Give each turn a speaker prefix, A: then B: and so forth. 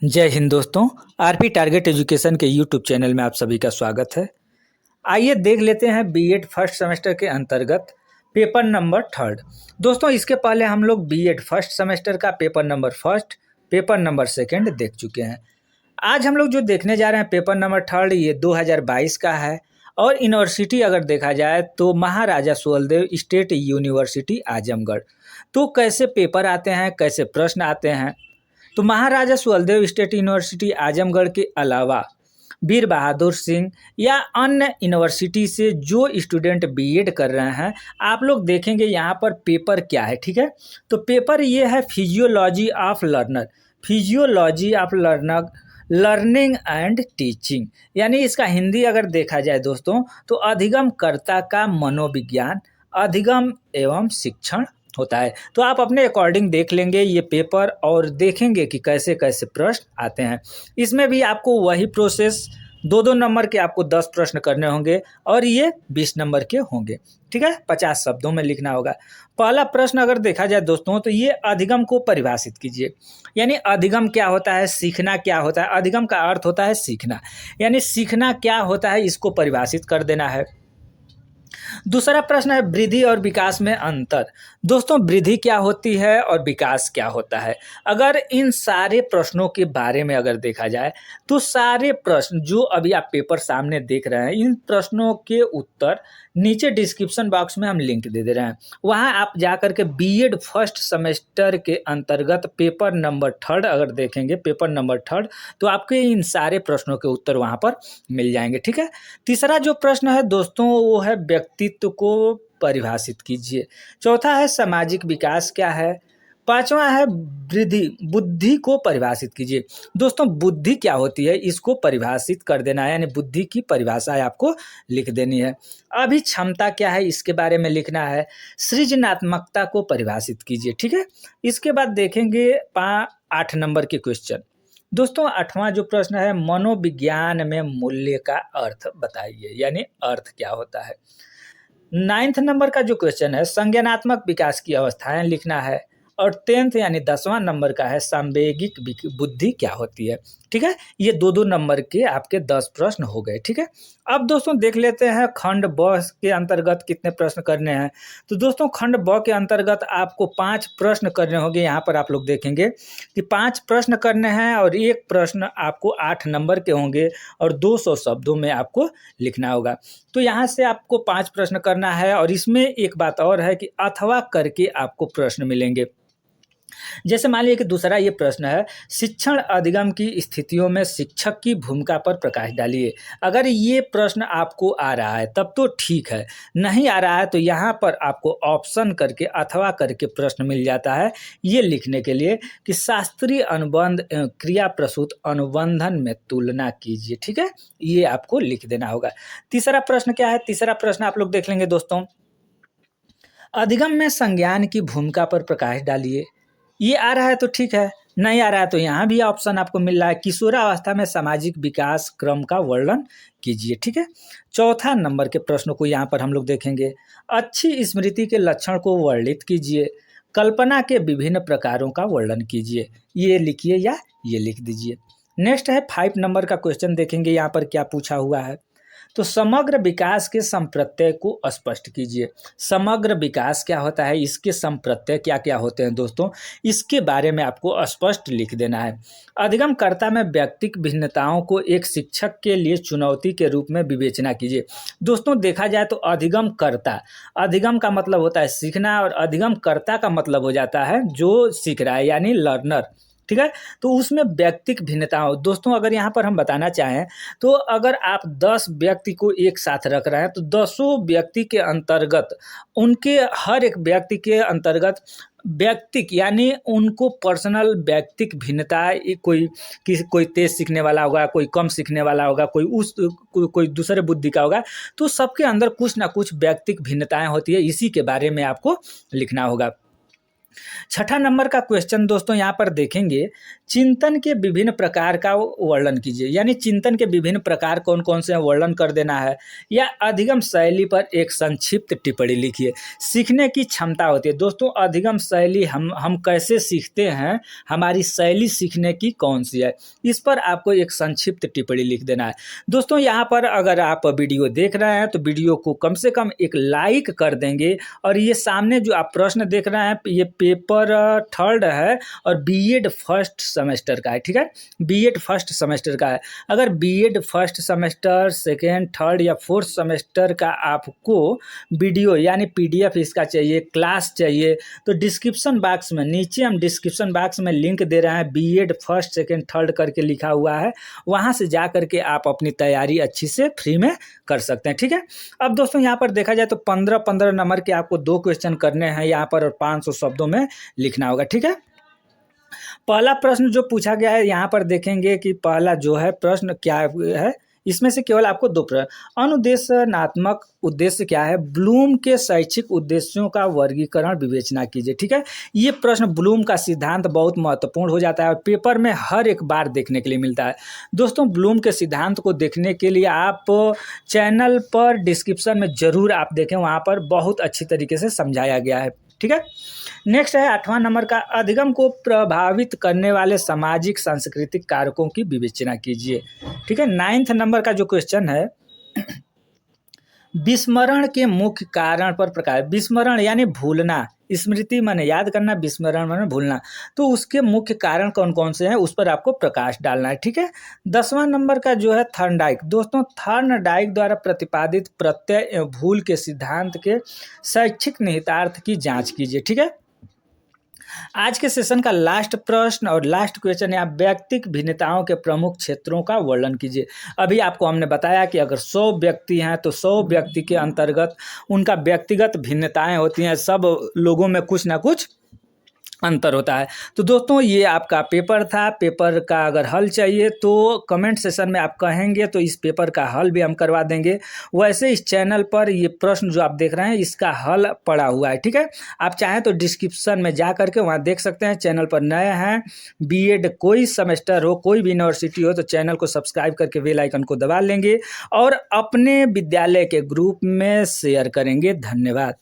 A: जय हिंद दोस्तों। RP target education के यूट्यूब चैनल में आप सभी का स्वागत है। आइए देख लेते हैं बीएड फर्स्ट सेमेस्टर के अंतर्गत पेपर नंबर थर्ड। दोस्तों इसके पहले हम लोग बीएड फर्स्ट सेमेस्टर का paper number first, paper number second देख चुके हैं। आज हम लोग जो देखने जा रहे हैं पेपर नंबर थर्ड, ये 2022 का है और यूनिवर्सिटी अगर देखा जाए तो महाराजा सुहेलदेव स्टेट यूनिवर्सिटी आजमगढ़। तो कैसे पेपर आते हैं, कैसे प्रश्न आते हैं, तो महाराजा सुहेलदेव स्टेट यूनिवर्सिटी आजमगढ़ के अलावा वीर बहादुर सिंह या अन्य यूनिवर्सिटी से जो स्टूडेंट बीएड कर रहे हैं, आप लोग देखेंगे यहाँ पर पेपर क्या है। ठीक है, तो पेपर ये है physiology of learner, physiology of learner, learning and teaching. यानी इसका हिंदी अगर देखा जाए दोस्तों तो अधिगमकर्ता का मनोविज्ञान, अधिगम एवं शिक्षण होता है। तो आप अपने अकॉर्डिंग देख लेंगे ये पेपर और देखेंगे कि कैसे कैसे प्रश्न आते हैं। इसमें भी आपको वही प्रोसेस, दो दो नंबर के आपको 10 प्रश्न करने होंगे और ये 20 नंबर के होंगे। ठीक है, 50 शब्दों में लिखना होगा। पहला प्रश्न अगर देखा जाए दोस्तों तो ये अधिगम को परिभाषित कीजिए। यानी अधिगम क्या होता है, सीखना क्या होता है। अधिगम का अर्थ होता है सीखना, यानी सीखना क्या होता है इसको परिभाषित कर देना है। दूसरा प्रश्न है वृद्धि और विकास में अंतर। दोस्तों वृद्धि क्या होती है और विकास क्या होता है। अगर इन सारे प्रश्नों के बारे में अगर देखा जाए तो सारे प्रश्न जो अभी आप पेपर सामने देख रहे हैं, इन प्रश्नों के उत्तर नीचे डिस्क्रिप्शन बॉक्स में हम लिंक दे रहे हैं। वहां आप जाकर के बीएड फर्स्ट सेमेस्टर के अंतर्गत पेपर नंबर थर्ड अगर देखेंगे, पेपर नंबर थर्ड, तो आपके इन सारे प्रश्नों के उत्तर वहां पर मिल जाएंगे। ठीक है, तीसरा जो प्रश्न है दोस्तों वो है व्यक्तित्व को परिभाषित कीजिए। चौथा है सामाजिक विकास क्या है। पांचवा है वृद्धि, बुद्धि को परिभाषित कीजिए। दोस्तों बुद्धि क्या होती है इसको परिभाषित कर देना है, यानी बुद्धि की परिभाषा आपको लिख देनी है। अभी क्षमता क्या है इसके बारे में लिखना है। सृजनात्मकता को परिभाषित कीजिए। ठीक है, इसके बाद देखेंगे 8 नंबर के क्वेश्चन। दोस्तों 8वां जो प्रश्न है मनोविज्ञान में मूल्य का अर्थ बताइए, यानी अर्थ क्या होता है। 9th नंबर का जो क्वेश्चन है संज्ञानात्मक विकास की अवस्थाएं लिखना है। और 10th यानी 10वां नंबर का है सांवेगिक बुद्धि क्या होती है। ठीक है, ये दो दो नंबर के आपके 10 प्रश्न हो गए। ठीक है, अब दोस्तों देख लेते हैं खंड ब के अंतर्गत कितने प्रश्न करने हैं। तो दोस्तों खंड ब के अंतर्गत आपको 5 प्रश्न करने होंगे। यहाँ पर आप लोग देखेंगे कि 5 प्रश्न करने हैं और एक प्रश्न आपको 8 नंबर के होंगे और 200 शब्दों में आपको लिखना होगा। तो यहाँ से आपको 5 प्रश्न करना है और इसमें एक बात और है कि अथवा करके आपको प्रश्न मिलेंगे। जैसे मान लीजिए कि दूसरा ये प्रश्न है शिक्षण अधिगम की स्थितियों में शिक्षक की भूमिका पर प्रकाश डालिए। अगर ये प्रश्न आपको आ रहा है तब तो ठीक है, नहीं आ रहा है तो यहाँ पर आपको ऑप्शन करके अथवा करके प्रश्न मिल जाता है ये लिखने के लिए कि शास्त्रीय अनुबंध क्रिया प्रसूत अनुबंधन में तुलना कीजिए। ठीक है, ये आपको लिख देना होगा। तीसरा प्रश्न क्या है, तीसरा प्रश्न आप लोग देख लेंगे दोस्तों, अधिगम में संज्ञान की भूमिका पर प्रकाश डालिए। ये आ रहा है तो ठीक है, नहीं आ रहा है तो यहाँ भी ऑप्शन आपको मिल रहा है किशोरावस्था में सामाजिक विकास क्रम का वर्णन कीजिए। ठीक है, चौथा नंबर के प्रश्नों को यहाँ पर हम लोग देखेंगे। अच्छी स्मृति के लक्षण को वर्णित कीजिए। कल्पना के विभिन्न प्रकारों का वर्णन कीजिए। ये लिखिए या ये लिख दीजिए। नेक्स्ट है 5 नंबर का क्वेश्चन देखेंगे यहाँ पर क्या पूछा हुआ है। तो समग्र विकास के संप्रत्यय को स्पष्ट कीजिए। समग्र विकास क्या होता है, इसके संप्रत्यय क्या क्या होते हैं दोस्तों, इसके बारे में आपको स्पष्ट लिख देना है। अधिगमकर्ता में व्यक्तिक भिन्नताओं को एक शिक्षक के लिए चुनौती के रूप में विवेचना कीजिए। दोस्तों देखा जाए तो अधिगमकर्ता, अधिगम का मतलब होता है सीखना और अधिगमकर्ता का मतलब हो जाता है जो सीख रहा है, यानी लर्नर। ठीक है, तो उसमें व्यक्तिक भिन्नताओं, दोस्तों अगर यहाँ पर हम बताना चाहें तो अगर आप 10 व्यक्ति को एक साथ रख रहे हैं तो 10 व्यक्ति के अंतर्गत, उनके हर एक व्यक्ति के अंतर्गत व्यक्तिक यानी उनको पर्सनल व्यक्तिक भिन्नता, कोई तेज सीखने वाला होगा, कोई कम सीखने वाला होगा, कोई दूसरे बुद्धि का होगा, तो सबके अंदर कुछ ना कुछ व्यक्तिक भिन्नताएं होती है, इसी के बारे में आपको लिखना होगा। छठा नंबर का क्वेश्चन दोस्तों यहाँ पर देखेंगे, चिंतन के विभिन्न प्रकार का वर्णन कीजिए। यानी चिंतन के विभिन्न प्रकार कौन कौन से हैं वर्णन कर देना है, या अधिगम शैली पर एक संक्षिप्त टिप्पणी लिखिए। सीखने की क्षमता होती है दोस्तों, अधिगम शैली हम कैसे सीखते हैं, हमारी शैली सीखने की कौन सी है, इस पर आपको एक संक्षिप्त टिप्पणी लिख देना है। दोस्तों यहाँ पर अगर आप वीडियो देख रहे हैं तो वीडियो को कम से कम एक लाइक कर देंगे, और ये सामने जो आप प्रश्न देख रहे हैं ये पेपर थर्ड है और बीएड फर्स्ट सेमेस्टर का है। ठीक है, बीएड फर्स्ट सेमेस्टर का है। अगर BEd first semester, second, third या फोर्थ सेमेस्टर का आपको वीडियो यानी पीडीएफ इसका चाहिए, क्लास चाहिए, तो डिस्क्रिप्शन बॉक्स में नीचे हम डिस्क्रिप्शन बॉक्स में लिंक दे रहे हैं, बीएड फर्स्ट, सेकेंड, थर्ड करके लिखा हुआ है, वहाँ से जा करके आप अपनी तैयारी अच्छी से फ्री में कर सकते हैं। ठीक है, अब दोस्तों यहाँ पर देखा जाए तो 15-15 नंबर के आपको 2 क्वेश्चन करने हैं यहाँ पर, और 500 शब्दों में लिखना होगा। ठीक है, पहला प्रश्न जो पूछा गया है यहाँ पर देखेंगे कि पहला जो है प्रश्न क्या है, इसमें से केवल आपको 2 प्रश्न। अनुदेशनात्मक उद्देश्य क्या है, ब्लूम के शैक्षिक उद्देश्यों का वर्गीकरण विवेचना कीजिए। ठीक है, ये प्रश्न ब्लूम का सिद्धांत बहुत महत्वपूर्ण हो जाता है और पेपर में हर एक बार देखने के लिए मिलता है। दोस्तों ब्लूम के सिद्धांत को देखने के लिए आप चैनल पर डिस्क्रिप्शन में जरूर आप देखें, वहाँ पर बहुत अच्छी तरीके से समझाया गया है। ठीक है, नेक्स्ट है 8वां नंबर का, अधिगम को प्रभावित करने वाले सामाजिक सांस्कृतिक कारकों की विवेचना कीजिए। ठीक है, 9th नंबर का जो क्वेश्चन है, विस्मरण के मुख्य कारण पर प्रकाश। विस्मरण यानी भूलना, स्मृति माने याद करना, विस्मरण माने भूलना, तो उसके मुख्य कारण कौन कौन से हैं उस पर आपको प्रकाश डालना है। ठीक है, 10वां नंबर का जो है थॉर्नडाइक। दोस्तों थॉर्नडाइक द्वारा प्रतिपादित प्रत्यय एवं भूल के सिद्धांत के शैक्षिक निहितार्थ की जांच कीजिए। ठीक है, आज के सेशन का लास्ट प्रश्न और लास्ट क्वेश्चन है, व्यक्तिक भिन्नताओं के प्रमुख क्षेत्रों का वर्णन कीजिए। अभी आपको हमने बताया कि अगर 100 व्यक्ति हैं तो 100 व्यक्ति के अंतर्गत उनका व्यक्तिगत भिन्नताएं होती हैं, सब लोगों में कुछ ना कुछ अंतर होता है। तो दोस्तों ये आपका पेपर था, पेपर का अगर हल चाहिए तो कमेंट सेशन में आप कहेंगे तो इस पेपर का हल भी हम करवा देंगे। वैसे इस चैनल पर ये प्रश्न जो आप देख रहे हैं इसका हल पड़ा हुआ है। ठीक है, आप चाहें तो डिस्क्रिप्शन में जा करके वहाँ देख सकते हैं। चैनल पर नए हैं, बीएड कोई सेमेस्टर हो, कोई भी यूनिवर्सिटी हो, तो चैनल को सब्सक्राइब करके बेल आइकन को दबा लेंगे और अपने विद्यालय के ग्रुप में शेयर करेंगे। धन्यवाद।